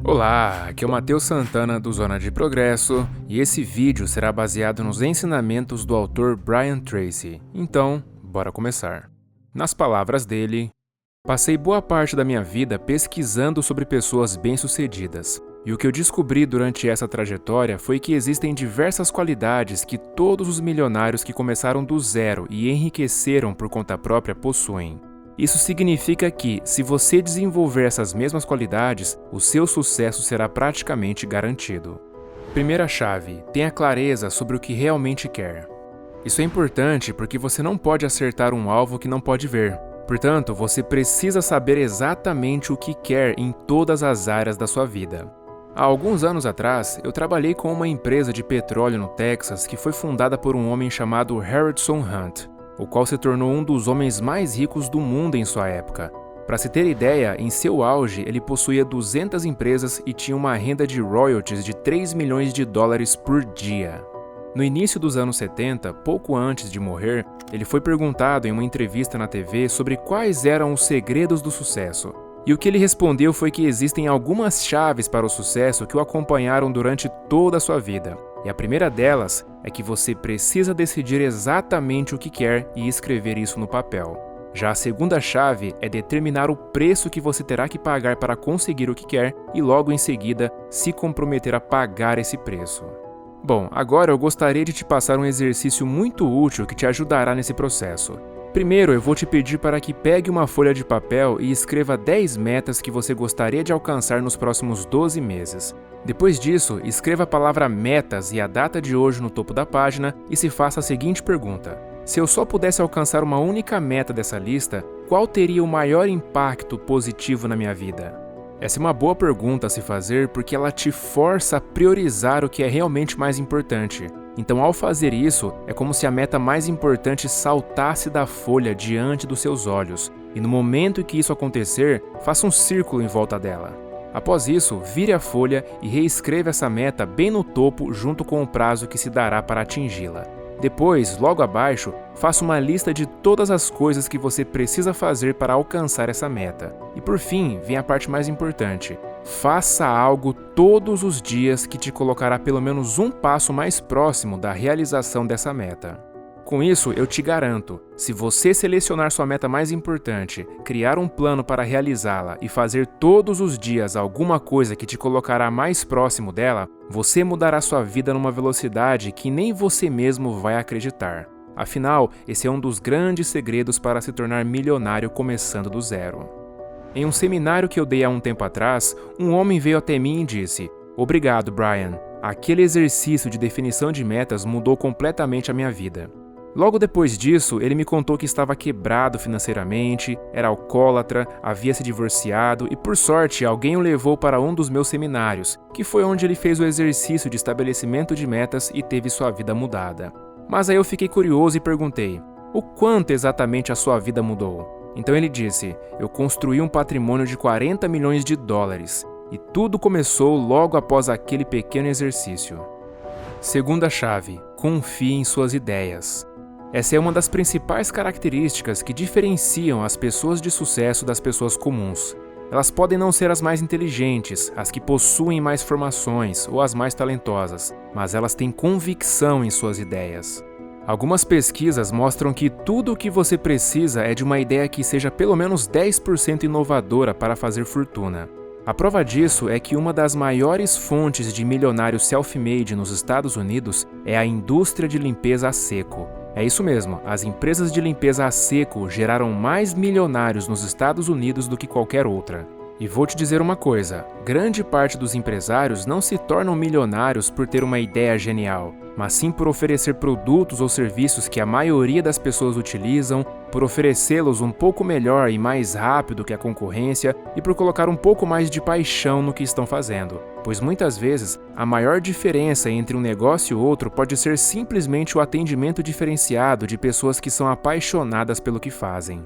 Olá, aqui é o Matheus Santana do Zona de Progresso e esse vídeo será baseado nos ensinamentos do autor Brian Tracy. Então, bora começar. Nas palavras dele, passei boa parte da minha vida pesquisando sobre pessoas bem-sucedidas. E o que eu descobri durante essa trajetória foi que existem diversas qualidades que todos os milionários que começaram do zero e enriqueceram por conta própria possuem. Isso significa que, se você desenvolver essas mesmas qualidades, o seu sucesso será praticamente garantido. Primeira chave: tenha clareza sobre o que realmente quer. Isso é importante porque você não pode acertar um alvo que não pode ver. Portanto, você precisa saber exatamente o que quer em todas as áreas da sua vida. Há alguns anos atrás, eu trabalhei com uma empresa de petróleo no Texas que foi fundada por um homem chamado Harrison Hunt, o qual se tornou um dos homens mais ricos do mundo em sua época. Para se ter ideia, em seu auge, ele possuía 200 empresas e tinha uma renda de royalties de 3 milhões de dólares por dia. No início dos anos 70, pouco antes de morrer, ele foi perguntado em uma entrevista na TV sobre quais eram os segredos do sucesso. E o que ele respondeu foi que existem algumas chaves para o sucesso que o acompanharam durante toda a sua vida. E a primeira delas é que você precisa decidir exatamente o que quer e escrever isso no papel. Já a segunda chave é determinar o preço que você terá que pagar para conseguir o que quer e logo em seguida se comprometer a pagar esse preço. Bom, agora eu gostaria de te passar um exercício muito útil que te ajudará nesse processo. Primeiro, eu vou te pedir para que pegue uma folha de papel e escreva 10 metas que você gostaria de alcançar nos próximos 12 meses. Depois disso, escreva a palavra metas e a data de hoje no topo da página e se faça a seguinte pergunta: se eu só pudesse alcançar uma única meta dessa lista, qual teria o maior impacto positivo na minha vida? Essa é uma boa pergunta a se fazer porque ela te força a priorizar o que é realmente mais importante. Então, ao fazer isso, é como se a meta mais importante saltasse da folha diante dos seus olhos, e no momento em que isso acontecer, faça um círculo em volta dela. Após isso, vire a folha e reescreva essa meta bem no topo junto com o prazo que se dará para atingi-la. Depois, logo abaixo, faça uma lista de todas as coisas que você precisa fazer para alcançar essa meta. E por fim, vem a parte mais importante. Faça algo todos os dias que te colocará pelo menos um passo mais próximo da realização dessa meta. Com isso, eu te garanto, se você selecionar sua meta mais importante, criar um plano para realizá-la e fazer todos os dias alguma coisa que te colocará mais próximo dela, você mudará sua vida numa velocidade que nem você mesmo vai acreditar. Afinal, esse é um dos grandes segredos para se tornar milionário começando do zero. Em um seminário que eu dei há um tempo atrás, um homem veio até mim e disse: "Obrigado, Brian. Aquele exercício de definição de metas mudou completamente a minha vida." Logo depois disso, ele me contou que estava quebrado financeiramente, era alcoólatra, havia se divorciado e, por sorte, alguém o levou para um dos meus seminários, que foi onde ele fez o exercício de estabelecimento de metas e teve sua vida mudada. Mas aí eu fiquei curioso e perguntei: o quanto exatamente a sua vida mudou? Então ele disse: eu construí um patrimônio de 40 milhões de dólares. E tudo começou logo após aquele pequeno exercício. Segunda chave: confie em suas ideias. Essa é uma das principais características que diferenciam as pessoas de sucesso das pessoas comuns. Elas podem não ser as mais inteligentes, as que possuem mais formações ou as mais talentosas, mas elas têm convicção em suas ideias. Algumas pesquisas mostram que tudo o que você precisa é de uma ideia que seja pelo menos 10% inovadora para fazer fortuna. A prova disso é que uma das maiores fontes de milionários self-made nos Estados Unidos é a indústria de limpeza a seco. É isso mesmo, as empresas de limpeza a seco geraram mais milionários nos Estados Unidos do que qualquer outra. E vou te dizer uma coisa, grande parte dos empresários não se tornam milionários por ter uma ideia genial, mas sim por oferecer produtos ou serviços que a maioria das pessoas utilizam, por oferecê-los um pouco melhor e mais rápido que a concorrência e por colocar um pouco mais de paixão no que estão fazendo. Pois muitas vezes, a maior diferença entre um negócio e outro pode ser simplesmente o atendimento diferenciado de pessoas que são apaixonadas pelo que fazem.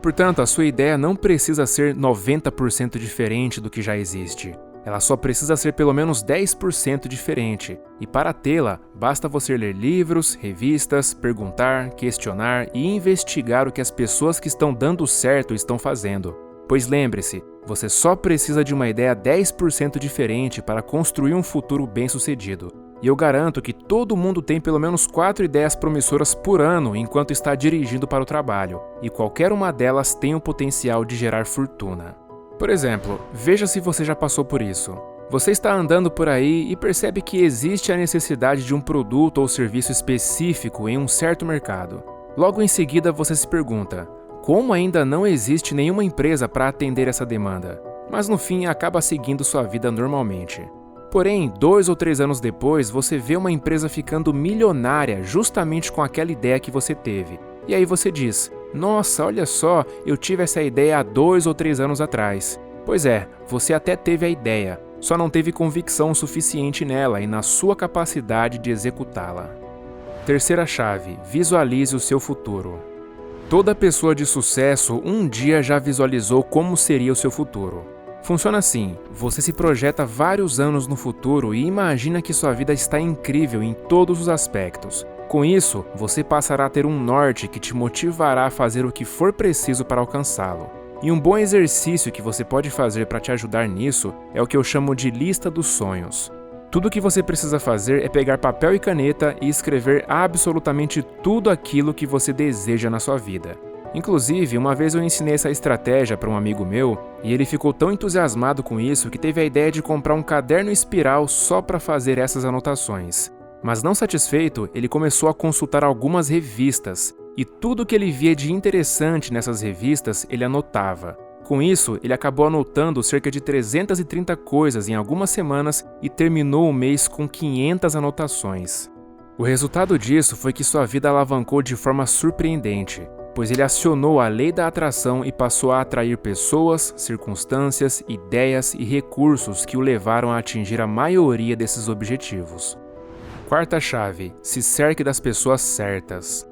Portanto, a sua ideia não precisa ser 90% diferente do que já existe. Ela só precisa ser pelo menos 10% diferente, e para tê-la, basta você ler livros, revistas, perguntar, questionar e investigar o que as pessoas que estão dando certo estão fazendo. Pois lembre-se, você só precisa de uma ideia 10% diferente para construir um futuro bem-sucedido. E eu garanto que todo mundo tem pelo menos 4 ideias promissoras por ano enquanto está dirigindo para o trabalho, e qualquer uma delas tem o potencial de gerar fortuna. Por exemplo, veja se você já passou por isso. Você está andando por aí e percebe que existe a necessidade de um produto ou serviço específico em um certo mercado. Logo em seguida você se pergunta: como ainda não existe nenhuma empresa para atender essa demanda? Mas no fim acaba seguindo sua vida normalmente. Porém, 2 ou 3 anos depois, você vê uma empresa ficando milionária justamente com aquela ideia que você teve. E aí você diz: nossa, olha só, eu tive essa ideia há 2 ou 3 anos atrás. Pois é, você até teve a ideia, só não teve convicção suficiente nela e na sua capacidade de executá-la. Terceira chave: visualize o seu futuro. Toda pessoa de sucesso um dia já visualizou como seria o seu futuro. Funciona assim: você se projeta vários anos no futuro e imagina que sua vida está incrível em todos os aspectos. Com isso, você passará a ter um norte que te motivará a fazer o que for preciso para alcançá-lo. E um bom exercício que você pode fazer para te ajudar nisso é o que eu chamo de lista dos sonhos. Tudo o que você precisa fazer é pegar papel e caneta e escrever absolutamente tudo aquilo que você deseja na sua vida. Inclusive, uma vez eu ensinei essa estratégia para um amigo meu e ele ficou tão entusiasmado com isso que teve a ideia de comprar um caderno espiral só para fazer essas anotações. Mas não satisfeito, ele começou a consultar algumas revistas e tudo que ele via de interessante nessas revistas ele anotava. Com isso, ele acabou anotando cerca de 330 coisas em algumas semanas e terminou o mês com 500 anotações. O resultado disso foi que sua vida alavancou de forma surpreendente, pois ele acionou a lei da atração e passou a atrair pessoas, circunstâncias, ideias e recursos que o levaram a atingir a maioria desses objetivos. Quarta chave: se cerque das pessoas certas.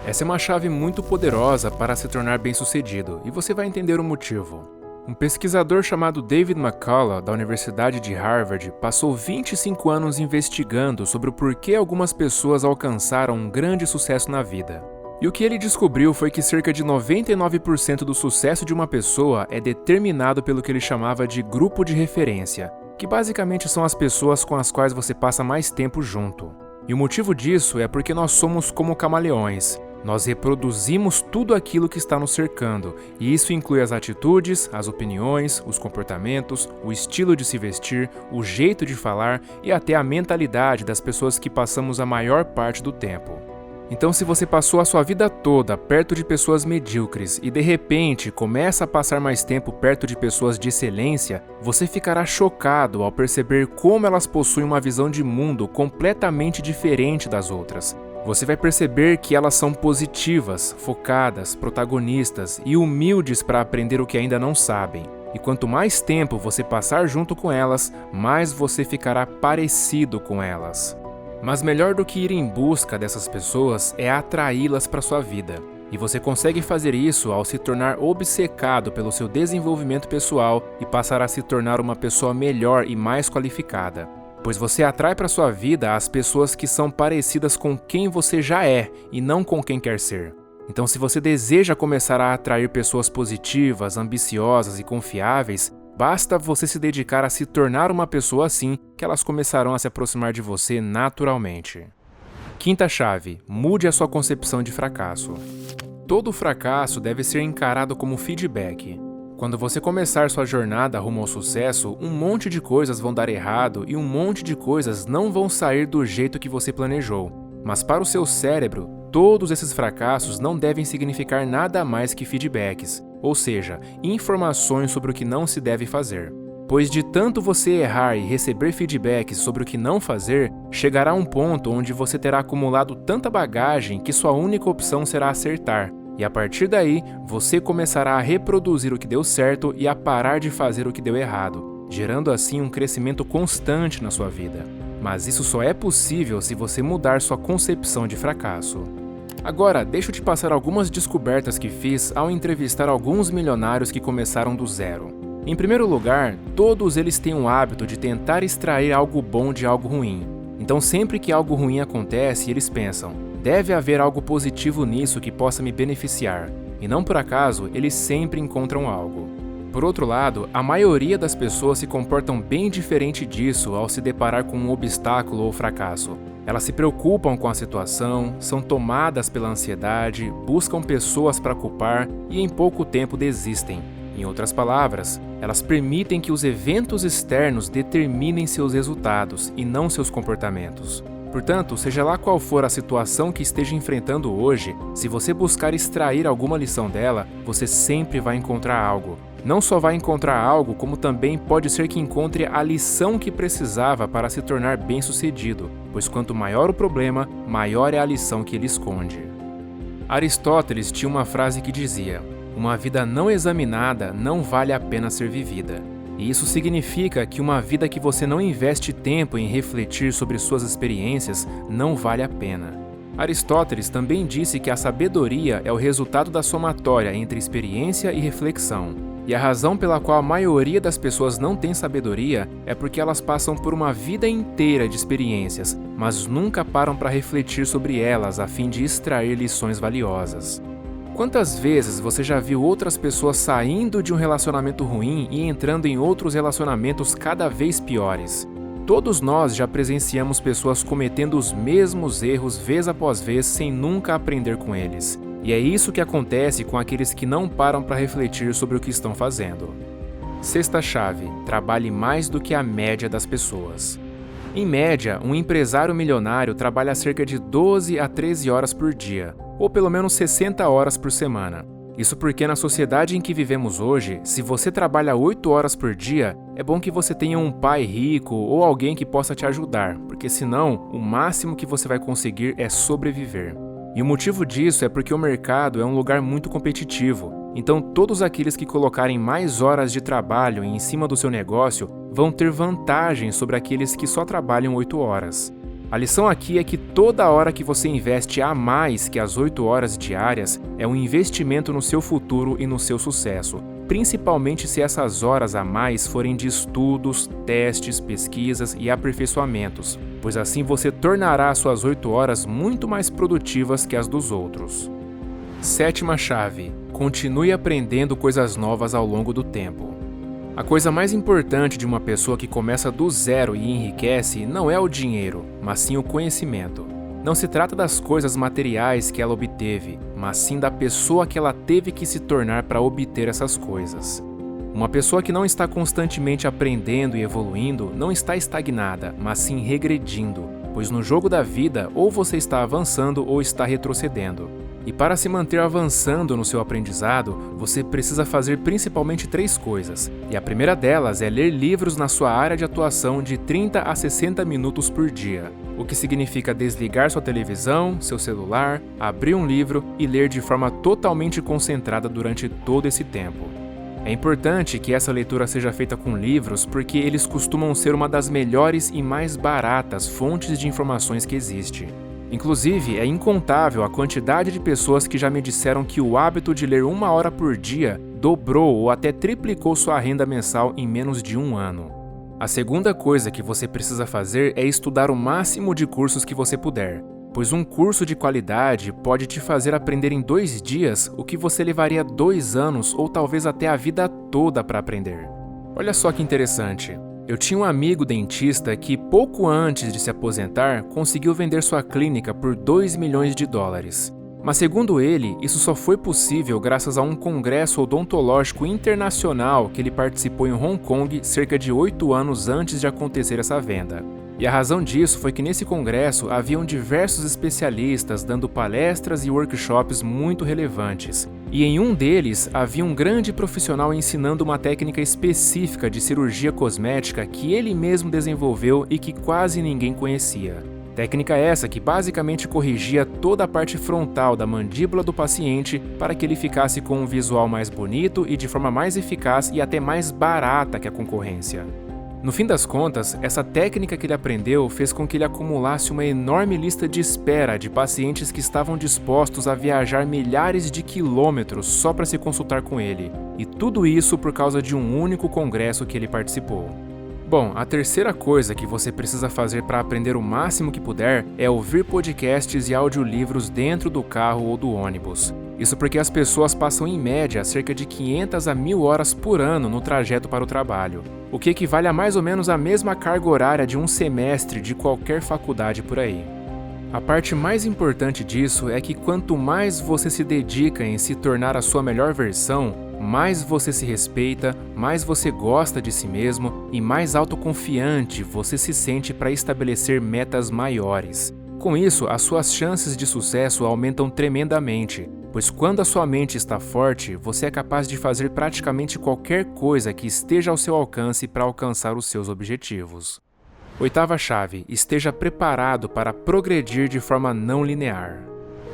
Essa é uma chave muito poderosa para se tornar bem-sucedido, e você vai entender o motivo. Um pesquisador chamado David McCullough, da Universidade de Harvard, passou 25 anos investigando sobre o porquê algumas pessoas alcançaram um grande sucesso na vida. E o que ele descobriu foi que cerca de 99% do sucesso de uma pessoa é determinado pelo que ele chamava de grupo de referência, que basicamente são as pessoas com as quais você passa mais tempo junto. E o motivo disso é porque nós somos como camaleões. Nós reproduzimos tudo aquilo que está nos cercando, e isso inclui as atitudes, as opiniões, os comportamentos, o estilo de se vestir, o jeito de falar e até a mentalidade das pessoas que passamos a maior parte do tempo. Então, se você passou a sua vida toda perto de pessoas medíocres e de repente começa a passar mais tempo perto de pessoas de excelência, você ficará chocado ao perceber como elas possuem uma visão de mundo completamente diferente das outras. Você vai perceber que elas são positivas, focadas, protagonistas e humildes para aprender o que ainda não sabem. E quanto mais tempo você passar junto com elas, mais você ficará parecido com elas. Mas melhor do que ir em busca dessas pessoas é atraí-las para sua vida. E você consegue fazer isso ao se tornar obcecado pelo seu desenvolvimento pessoal e passar a se tornar uma pessoa melhor e mais qualificada. Pois você atrai para sua vida as pessoas que são parecidas com quem você já é e não com quem quer ser. Então, se você deseja começar a atrair pessoas positivas, ambiciosas e confiáveis, basta você se dedicar a se tornar uma pessoa assim que elas começarão a se aproximar de você naturalmente. Quinta chave: mude a sua concepção de fracasso. Todo fracasso deve ser encarado como feedback. Quando você começar sua jornada rumo ao sucesso, um monte de coisas vão dar errado e um monte de coisas não vão sair do jeito que você planejou. Mas para o seu cérebro, todos esses fracassos não devem significar nada mais que feedbacks, ou seja, informações sobre o que não se deve fazer. Pois de tanto você errar e receber feedbacks sobre o que não fazer, chegará um ponto onde você terá acumulado tanta bagagem que sua única opção será acertar. E a partir daí, você começará a reproduzir o que deu certo e a parar de fazer o que deu errado, gerando assim um crescimento constante na sua vida. Mas isso só é possível se você mudar sua concepção de fracasso. Agora, deixa eu te passar algumas descobertas que fiz ao entrevistar alguns milionários que começaram do zero. Em primeiro lugar, todos eles têm o hábito de tentar extrair algo bom de algo ruim. Então, sempre que algo ruim acontece, eles pensam: deve haver algo positivo nisso que possa me beneficiar. E não por acaso, eles sempre encontram algo. Por outro lado, a maioria das pessoas se comportam bem diferente disso ao se deparar com um obstáculo ou fracasso. Elas se preocupam com a situação, são tomadas pela ansiedade, buscam pessoas para culpar e em pouco tempo desistem. Em outras palavras, elas permitem que os eventos externos determinem seus resultados e não seus comportamentos. Portanto, seja lá qual for a situação que esteja enfrentando hoje, se você buscar extrair alguma lição dela, você sempre vai encontrar algo. Não só vai encontrar algo, como também pode ser que encontre a lição que precisava para se tornar bem-sucedido, pois quanto maior o problema, maior é a lição que ele esconde. Aristóteles tinha uma frase que dizia: "Uma vida não examinada não vale a pena ser vivida." E isso significa que uma vida que você não investe tempo em refletir sobre suas experiências não vale a pena. Aristóteles também disse que a sabedoria é o resultado da somatória entre experiência e reflexão. E a razão pela qual a maioria das pessoas não tem sabedoria é porque elas passam por uma vida inteira de experiências, mas nunca param para refletir sobre elas a fim de extrair lições valiosas. Quantas vezes você já viu outras pessoas saindo de um relacionamento ruim e entrando em outros relacionamentos cada vez piores? Todos nós já presenciamos pessoas cometendo os mesmos erros vez após vez sem nunca aprender com eles. E é isso que acontece com aqueles que não param para refletir sobre o que estão fazendo. Sexta chave: trabalhe mais do que a média das pessoas. Em média, um empresário milionário trabalha cerca de 12 a 13 horas por dia, ou pelo menos 60 horas por semana. Isso porque na sociedade em que vivemos hoje, se você trabalha 8 horas por dia, é bom que você tenha um pai rico ou alguém que possa te ajudar, porque senão, o máximo que você vai conseguir é sobreviver. E o motivo disso é porque o mercado é um lugar muito competitivo, então todos aqueles que colocarem mais horas de trabalho em cima do seu negócio vão ter vantagem sobre aqueles que só trabalham 8 horas. A lição aqui é que toda hora que você investe a mais que as 8 horas diárias é um investimento no seu futuro e no seu sucesso, principalmente se essas horas a mais forem de estudos, testes, pesquisas e aperfeiçoamentos, pois assim você tornará suas 8 horas muito mais produtivas que as dos outros. Sétima chave: continue aprendendo coisas novas ao longo do tempo. A coisa mais importante de uma pessoa que começa do zero e enriquece não é o dinheiro, mas sim o conhecimento. Não se trata das coisas materiais que ela obteve, mas sim da pessoa que ela teve que se tornar para obter essas coisas. Uma pessoa que não está constantemente aprendendo e evoluindo não está estagnada, mas sim regredindo, pois no jogo da vida ou você está avançando ou está retrocedendo. E para se manter avançando no seu aprendizado, você precisa fazer principalmente 3 coisas, e a primeira delas é ler livros na sua área de atuação de 30 a 60 minutos por dia, o que significa desligar sua televisão, seu celular, abrir um livro e ler de forma totalmente concentrada durante todo esse tempo. É importante que essa leitura seja feita com livros porque eles costumam ser uma das melhores e mais baratas fontes de informações que existe. Inclusive, é incontável a quantidade de pessoas que já me disseram que o hábito de ler 1 hora por dia dobrou ou até triplicou sua renda mensal em menos de 1 ano. A segunda coisa que você precisa fazer é estudar o máximo de cursos que você puder, pois um curso de qualidade pode te fazer aprender em 2 dias o que você levaria 2 anos ou talvez até a vida toda para aprender. Olha só que interessante. Eu tinha um amigo dentista que, pouco antes de se aposentar, conseguiu vender sua clínica por 2 milhões de dólares. Mas segundo ele, isso só foi possível graças a um congresso odontológico internacional que ele participou em Hong Kong cerca de 8 anos antes de acontecer essa venda. E a razão disso foi que nesse congresso haviam diversos especialistas dando palestras e workshops muito relevantes. E em um deles havia um grande profissional ensinando uma técnica específica de cirurgia cosmética que ele mesmo desenvolveu e que quase ninguém conhecia. Técnica essa que basicamente corrigia toda a parte frontal da mandíbula do paciente para que ele ficasse com um visual mais bonito e de forma mais eficaz e até mais barata que a concorrência. No fim das contas, essa técnica que ele aprendeu fez com que ele acumulasse uma enorme lista de espera de pacientes que estavam dispostos a viajar milhares de quilômetros só para se consultar com ele, e tudo isso por causa de um único congresso que ele participou. Bom, a terceira coisa que você precisa fazer para aprender o máximo que puder é ouvir podcasts e audiolivros dentro do carro ou do ônibus. Isso porque as pessoas passam em média cerca de 500 a 1000 horas por ano no trajeto para o trabalho, o que equivale a mais ou menos a mesma carga horária de um semestre de qualquer faculdade por aí. A parte mais importante disso é que quanto mais você se dedica em se tornar a sua melhor versão, mais você se respeita, mais você gosta de si mesmo e mais autoconfiante você se sente para estabelecer metas maiores. Com isso, as suas chances de sucesso aumentam tremendamente, pois quando a sua mente está forte, você é capaz de fazer praticamente qualquer coisa que esteja ao seu alcance para alcançar os seus objetivos. Oitava chave: esteja preparado para progredir de forma não linear.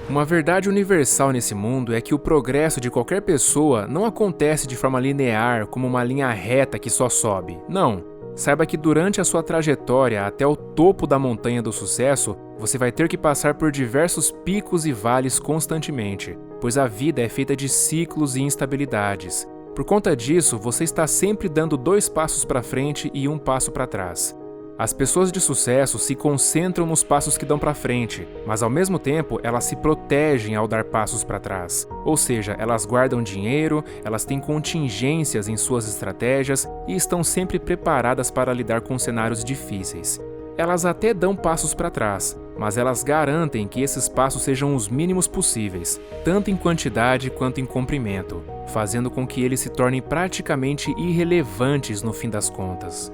Uma verdade universal nesse mundo é que o progresso de qualquer pessoa não acontece de forma linear, como uma linha reta que só sobe. Não. Saiba que durante a sua trajetória até o topo da montanha do sucesso, você vai ter que passar por diversos picos e vales constantemente, pois a vida é feita de ciclos e instabilidades. Por conta disso, você está sempre dando 2 passos para frente e 1 passo para trás. As pessoas de sucesso se concentram nos passos que dão para frente, mas ao mesmo tempo elas se protegem ao dar passos para trás. Ou seja, elas guardam dinheiro, elas têm contingências em suas estratégias e estão sempre preparadas para lidar com cenários difíceis. Elas até dão passos para trás, mas elas garantem que esses passos sejam os mínimos possíveis, tanto em quantidade quanto em comprimento, fazendo com que eles se tornem praticamente irrelevantes no fim das contas.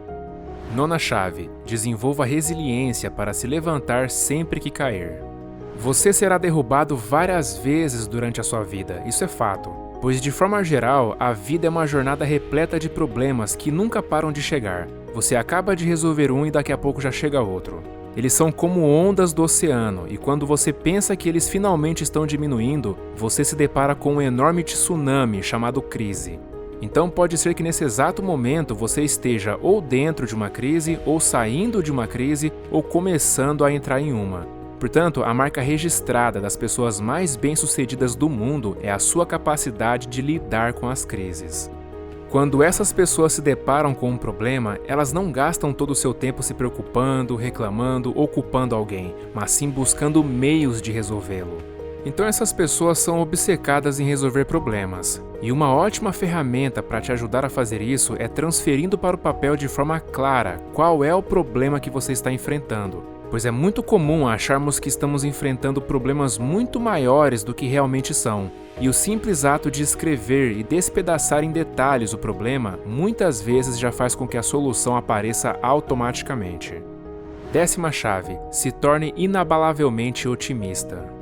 Nona chave: desenvolva resiliência para se levantar sempre que cair. Você será derrubado várias vezes durante a sua vida, isso é fato, pois de forma geral, a vida é uma jornada repleta de problemas que nunca param de chegar. Você acaba de resolver um e daqui a pouco já chega outro. Eles são como ondas do oceano, e quando você pensa que eles finalmente estão diminuindo, você se depara com um enorme tsunami chamado crise. Então pode ser que nesse exato momento você esteja ou dentro de uma crise, ou saindo de uma crise, ou começando a entrar em uma. Portanto, a marca registrada das pessoas mais bem-sucedidas do mundo é a sua capacidade de lidar com as crises. Quando essas pessoas se deparam com um problema, elas não gastam todo o seu tempo se preocupando, reclamando ou culpando alguém, mas sim buscando meios de resolvê-lo. Então essas pessoas são obcecadas em resolver problemas. E uma ótima ferramenta para te ajudar a fazer isso é transferindo para o papel de forma clara qual é o problema que você está enfrentando. Pois é muito comum acharmos que estamos enfrentando problemas muito maiores do que realmente são. E o simples ato de escrever e despedaçar em detalhes o problema muitas vezes já faz com que a solução apareça automaticamente. 10ª chave: se torne inabalavelmente otimista.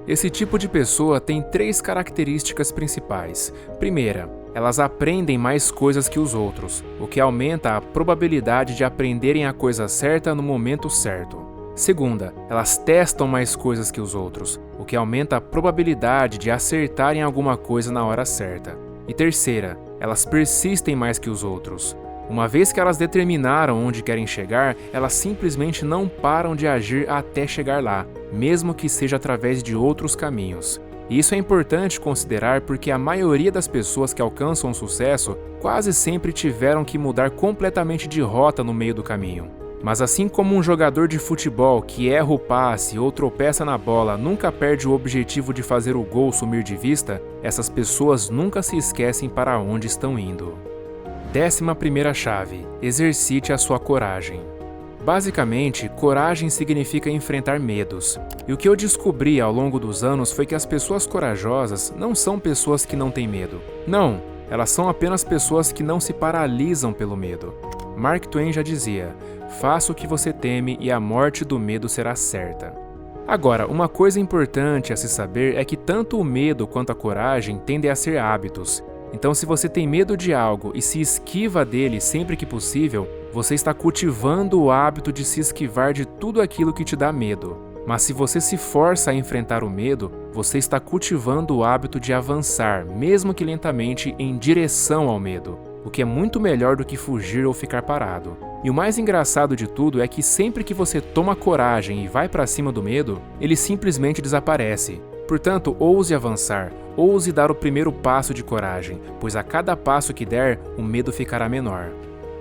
Esse tipo de pessoa tem 3 características principais. Primeira, elas aprendem mais coisas que os outros, o que aumenta a probabilidade de aprenderem a coisa certa no momento certo. Segunda, elas testam mais coisas que os outros, o que aumenta a probabilidade de acertarem alguma coisa na hora certa. E terceira, elas persistem mais que os outros. Uma vez que elas determinaram onde querem chegar, elas simplesmente não param de agir até chegar lá, mesmo que seja através de outros caminhos. E isso é importante considerar porque a maioria das pessoas que alcançam o sucesso quase sempre tiveram que mudar completamente de rota no meio do caminho. Mas assim como um jogador de futebol que erra o passe ou tropeça na bola nunca perde o objetivo de fazer o gol sumir de vista, essas pessoas nunca se esquecem para onde estão indo. 11ª chave: exercite a sua coragem. Basicamente, coragem significa enfrentar medos. E o que eu descobri ao longo dos anos foi que as pessoas corajosas não são pessoas que não têm medo. Não, elas são apenas pessoas que não se paralisam pelo medo. Mark Twain já dizia: faça o que você teme e a morte do medo será certa. Agora, uma coisa importante a se saber é que tanto o medo quanto a coragem tendem a ser hábitos. Então, se você tem medo de algo e se esquiva dele sempre que possível, você está cultivando o hábito de se esquivar de tudo aquilo que te dá medo. Mas se você se força a enfrentar o medo, você está cultivando o hábito de avançar, mesmo que lentamente, em direção ao medo, o que é muito melhor do que fugir ou ficar parado. E o mais engraçado de tudo é que sempre que você toma coragem e vai para cima do medo, ele simplesmente desaparece. Portanto, ouse avançar, ouse dar o primeiro passo de coragem, pois a cada passo que der, o medo ficará menor.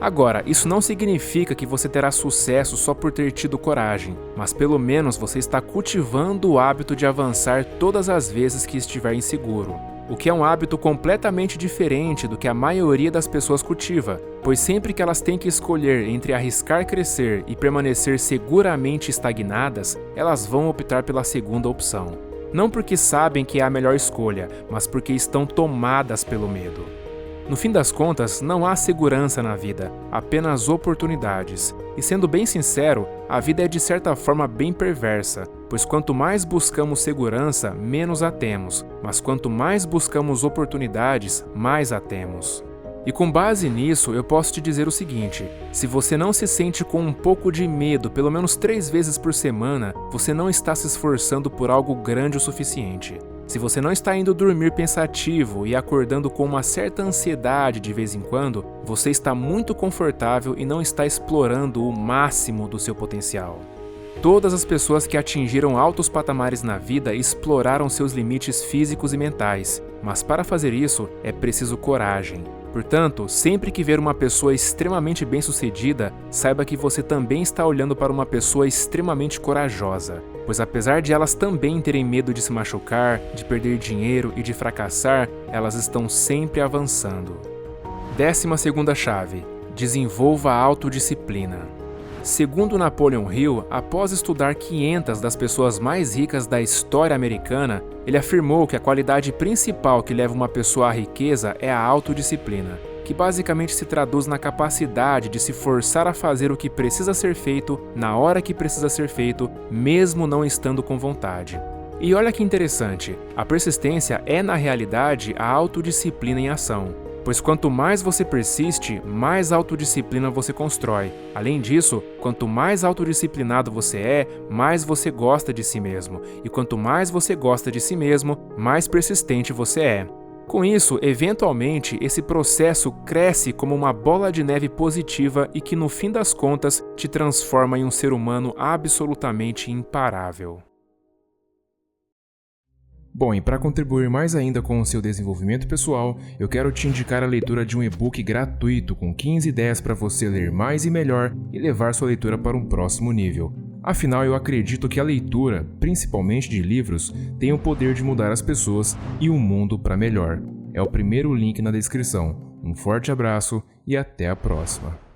Agora, isso não significa que você terá sucesso só por ter tido coragem, mas pelo menos você está cultivando o hábito de avançar todas as vezes que estiver inseguro. O que é um hábito completamente diferente do que a maioria das pessoas cultiva, pois sempre que elas têm que escolher entre arriscar crescer e permanecer seguramente estagnadas, elas vão optar pela segunda opção. Não porque sabem que é a melhor escolha, mas porque estão tomadas pelo medo. No fim das contas, não há segurança na vida, apenas oportunidades. E sendo bem sincero, a vida é de certa forma bem perversa, pois quanto mais buscamos segurança, menos a temos, mas quanto mais buscamos oportunidades, mais a temos. E com base nisso, eu posso te dizer o seguinte: se você não se sente com um pouco de medo pelo menos 3 vezes por semana, você não está se esforçando por algo grande o suficiente. Se você não está indo dormir pensativo e acordando com uma certa ansiedade de vez em quando, você está muito confortável e não está explorando o máximo do seu potencial. Todas as pessoas que atingiram altos patamares na vida exploraram seus limites físicos e mentais, mas para fazer isso é preciso coragem. Portanto, sempre que ver uma pessoa extremamente bem-sucedida, saiba que você também está olhando para uma pessoa extremamente corajosa, pois apesar de elas também terem medo de se machucar, de perder dinheiro e de fracassar, elas estão sempre avançando. 12ª chave: desenvolva a autodisciplina. Segundo Napoleon Hill, após estudar 500 das pessoas mais ricas da história americana, ele afirmou que a qualidade principal que leva uma pessoa à riqueza é a autodisciplina, que basicamente se traduz na capacidade de se forçar a fazer o que precisa ser feito, na hora que precisa ser feito, mesmo não estando com vontade. E olha que interessante, a persistência é na realidade a autodisciplina em ação. Pois quanto mais você persiste, mais autodisciplina você constrói. Além disso, quanto mais autodisciplinado você é, mais você gosta de si mesmo. E quanto mais você gosta de si mesmo, mais persistente você é. Com isso, eventualmente, esse processo cresce como uma bola de neve positiva e que no fim das contas te transforma em um ser humano absolutamente imparável. Bom, e para contribuir mais ainda com o seu desenvolvimento pessoal, eu quero te indicar a leitura de um e-book gratuito com 15 ideias para você ler mais e melhor e levar sua leitura para um próximo nível. Afinal, eu acredito que a leitura, principalmente de livros, tem o poder de mudar as pessoas e o mundo para melhor. É o primeiro link na descrição. Um forte abraço e até a próxima.